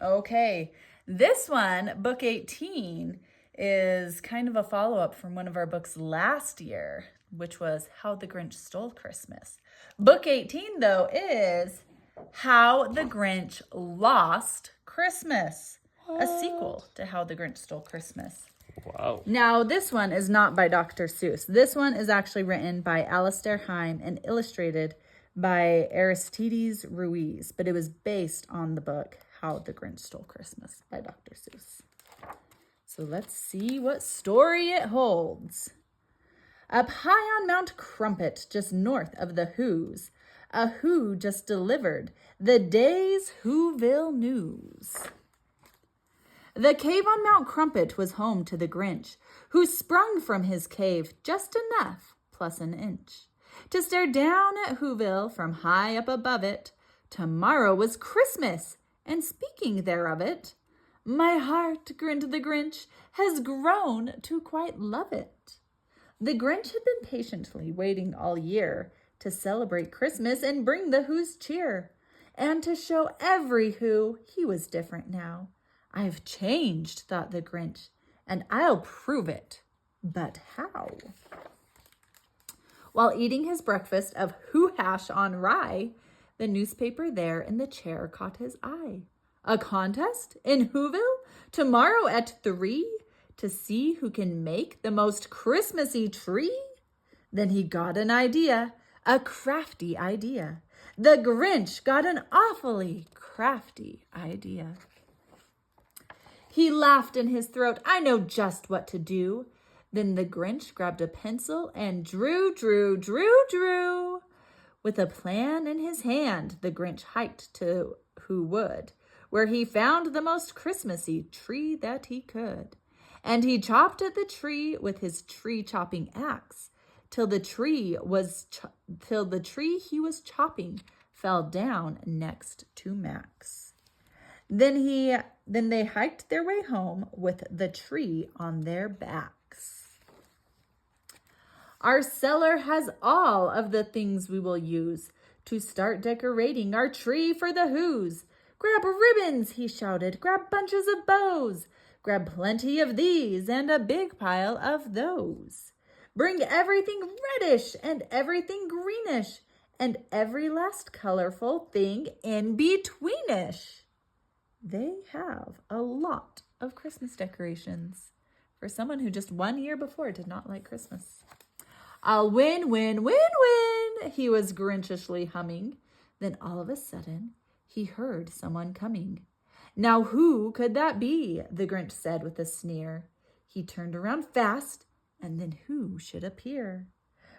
Okay, this one, book 18, is kind of a follow-up from one of our books last year, which was How the Grinch Stole Christmas. Book 18, though, is How the Grinch Lost Christmas, a sequel to How the Grinch Stole Christmas. Wow. Now, this one is not by Dr. Seuss. This one is actually written by Alastair Heim and illustrated by Aristides Ruiz, but it was based on the book How the Grinch Stole Christmas by Dr. Seuss. So let's see what story it holds. Up high on Mount Crumpet, just north of the Who's, a Who just delivered the day's Whoville news. The cave on Mount Crumpet was home to the Grinch, who sprung from his cave just enough, plus an inch, to stare down at Whoville from high up above it. Tomorrow was Christmas, and speaking there of it, my heart, grinned the Grinch, has grown to quite love it. The Grinch had been patiently waiting all year to celebrate Christmas and bring the Who's cheer, and to show every Who he was different now. I've changed, thought the Grinch, and I'll prove it. But how? While eating his breakfast of Who hash on rye, the newspaper there in the chair caught his eye. A contest in Whoville tomorrow at 3 to see who can make the most Christmassy tree? Then he got an idea, a crafty idea. The Grinch got an awfully crafty idea. He laughed in his throat, I know just what to do. Then the Grinch grabbed a pencil and drew. With a plan in his hand, the Grinch hiked to Who Would, where he found the most Christmassy tree that he could. And he chopped at the tree with his tree-chopping axe, till the tree he was chopping fell down next to Max. Then they hiked their way home with the tree on their backs. Our cellar has all of the things we will use to start decorating our tree for the Who's. Grab ribbons, he shouted. Grab bunches of bows. Grab plenty of these and a big pile of those. Bring everything reddish and everything greenish and every last colorful thing in betweenish. They have a lot of Christmas decorations for someone who just 1 year before did not like Christmas. I'll win, he was Grinchishly humming. Then all of a sudden, he heard someone coming. Now who could that be? The Grinch said with a sneer. He turned around fast, and then who should appear?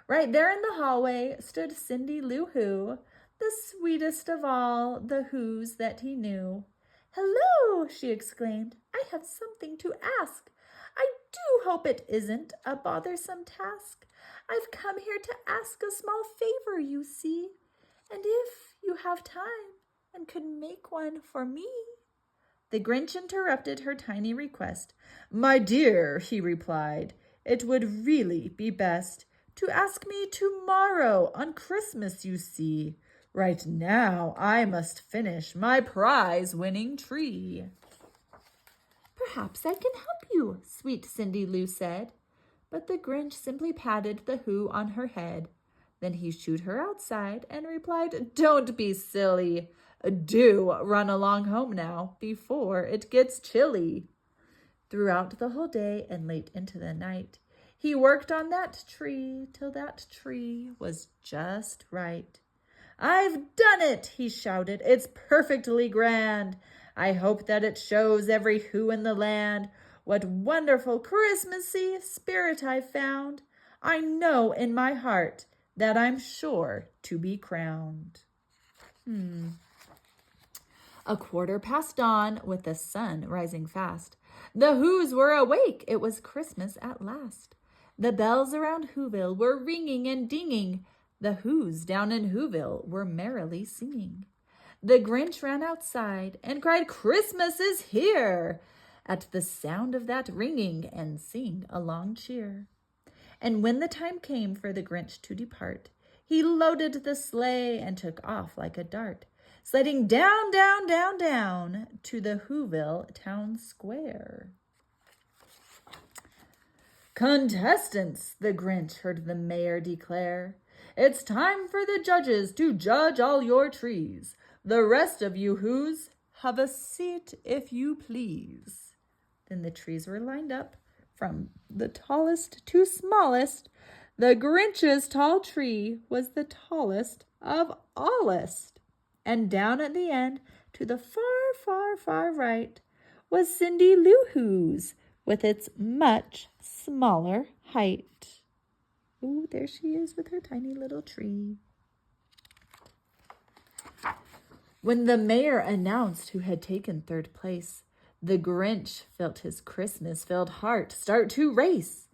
Right there in the hallway stood Cindy Lou Who, the sweetest of all the Who's that he knew. Hello, she exclaimed. I have something to ask. I do hope it isn't a bothersome task. I've come here to ask a small favor, you see. And if you have time and could make one for me. The Grinch interrupted her tiny request. My dear, he replied, it would really be best to ask me tomorrow on Christmas, you see. Right now, I must finish my prize-winning tree. Perhaps I can help you, sweet Cindy Lou said. But the Grinch simply patted the Who on her head. Then he shooed her outside and replied, Don't be silly. Do run along home now before it gets chilly. Throughout the whole day and late into the night, he worked on that tree till that tree was just right. I've done it, he shouted. It's perfectly grand. I hope that it shows every Who in the land what wonderful Christmassy spirit I've found. I know in my heart that I'm sure to be crowned. A quarter past dawn with the sun rising fast. The Who's were awake. It was Christmas at last. The bells around Whoville were ringing and dinging. The Who's down in Whoville were merrily singing. The Grinch ran outside and cried, Christmas is here! At the sound of that ringing and sing a long cheer. And when the time came for the Grinch to depart, he loaded the sleigh and took off like a dart. sliding down, down, down, down to the Whoville town square. "Contestants," the Grinch heard the mayor declare, "it's time for the judges to judge all your trees. The rest of you who's, have a seat if you please." Then the trees were lined up from the tallest to smallest. The Grinch's tall tree was the tallest of allest. And down at the end, to the far, far, far right, was Cindy Lou Who's, with its much smaller height. Ooh, there she is with her tiny little tree. When the mayor announced who had taken third place, the Grinch felt his Christmas-filled heart start to race.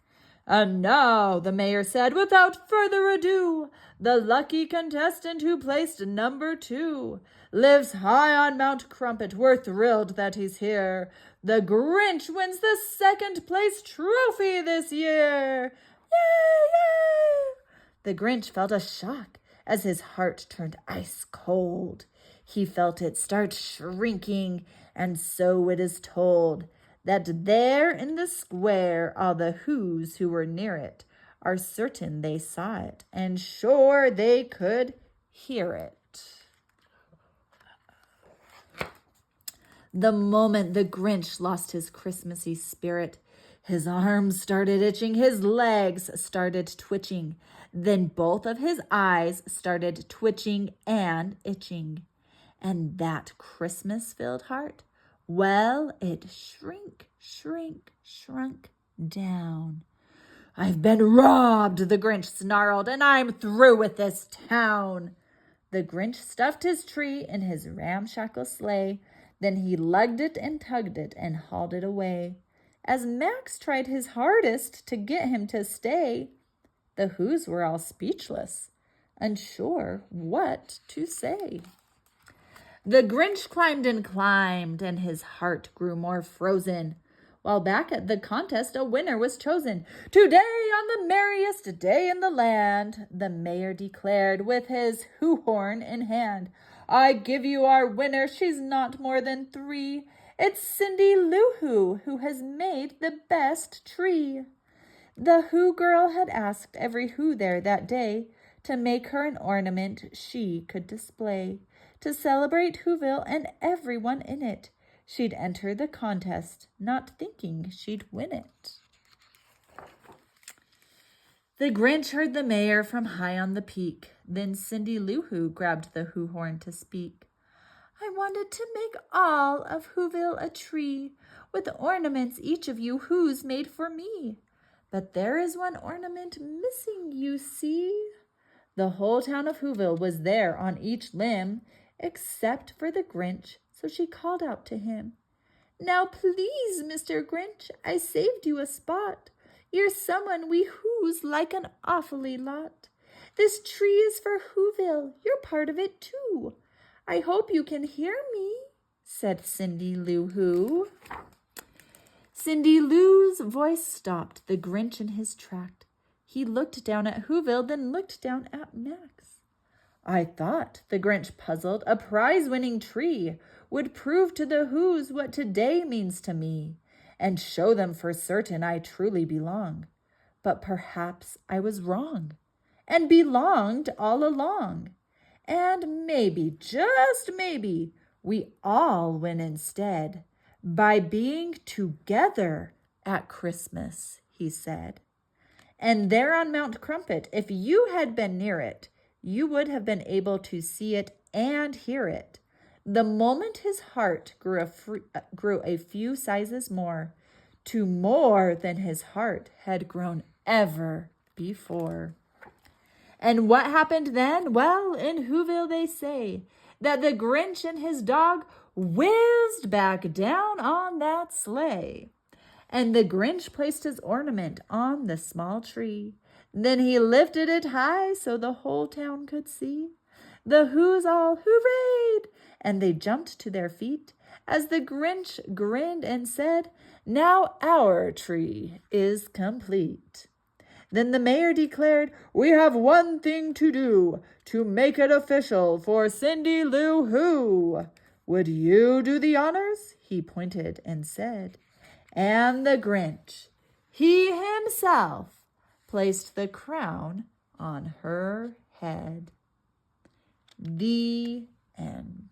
"And now," the mayor said, "without further ado, the lucky contestant who placed number 2 lives high on Mount Crumpet. We're thrilled that he's here. The Grinch wins the second place trophy this year. Yay, yay!" The Grinch felt a shock as his heart turned ice cold. He felt it start shrinking, and so it is told that there in the square all the Who's who were near it are certain they saw it, and sure they could hear it. The moment the Grinch lost his Christmassy spirit, his arms started itching, his legs started twitching, then both of his eyes started twitching and itching. And that Christmas-filled heart, well, it shrunk down. "I've been robbed," the Grinch snarled, "and I'm through with this town." The Grinch stuffed his tree in his ramshackle sleigh. Then he lugged it and tugged it and hauled it away. As Max tried his hardest to get him to stay, the Who's were all speechless, unsure what to say. The Grinch climbed, and his heart grew more frozen. While back at the contest, a winner was chosen. "Today, on the merriest day in the land," the mayor declared with his Who horn in hand, "I give you our winner. She's not more than 3. It's Cindy Lou who has made the best tree." The Who girl had asked every Who there that day to make her an ornament she could display. To celebrate Whoville and everyone in it, she'd enter the contest, not thinking she'd win it. The Grinch heard the mayor from high on the peak. Then Cindy Lou Who grabbed the Who horn to speak. "I wanted to make all of Whoville a tree, with ornaments each of you Who's made for me. But there is one ornament missing, you see." The whole town of Whoville was there on each limb, except for the Grinch, so she called out to him, "Now please, Mr. Grinch, I saved you a spot. You're someone we Who's like an awfully lot. This tree is for Whoville. You're part of it too. I hope you can hear me," said Cindy Lou Who. Cindy Lou's voice stopped the Grinch in his track. He looked down at Whoville, then looked down at Max. "I thought," the Grinch puzzled, "a prize-winning tree would prove to the Who's what today means to me, and show them for certain I truly belong. But perhaps I was wrong, and belonged all along. And maybe, just maybe, we all win instead by being together at Christmas," he said. And there on Mount Crumpet, if you had been near it, you would have been able to see it and hear it. The moment his heart grew a few sizes more, to more than his heart had grown ever before. And what happened then? Well, in Whoville they say that the Grinch and his dog whizzed back down on that sleigh. And the Grinch placed his ornament on the small tree. Then he lifted it high so the whole town could see. The Who's all hooray! And they jumped to their feet as the Grinch grinned and said, "Now our tree is complete." Then the mayor declared, "We have one thing to do, to make it official for Cindy Lou Who. Would you do the honors?" He pointed and said. And the Grinch, he himself, placed the crown on her head. The end.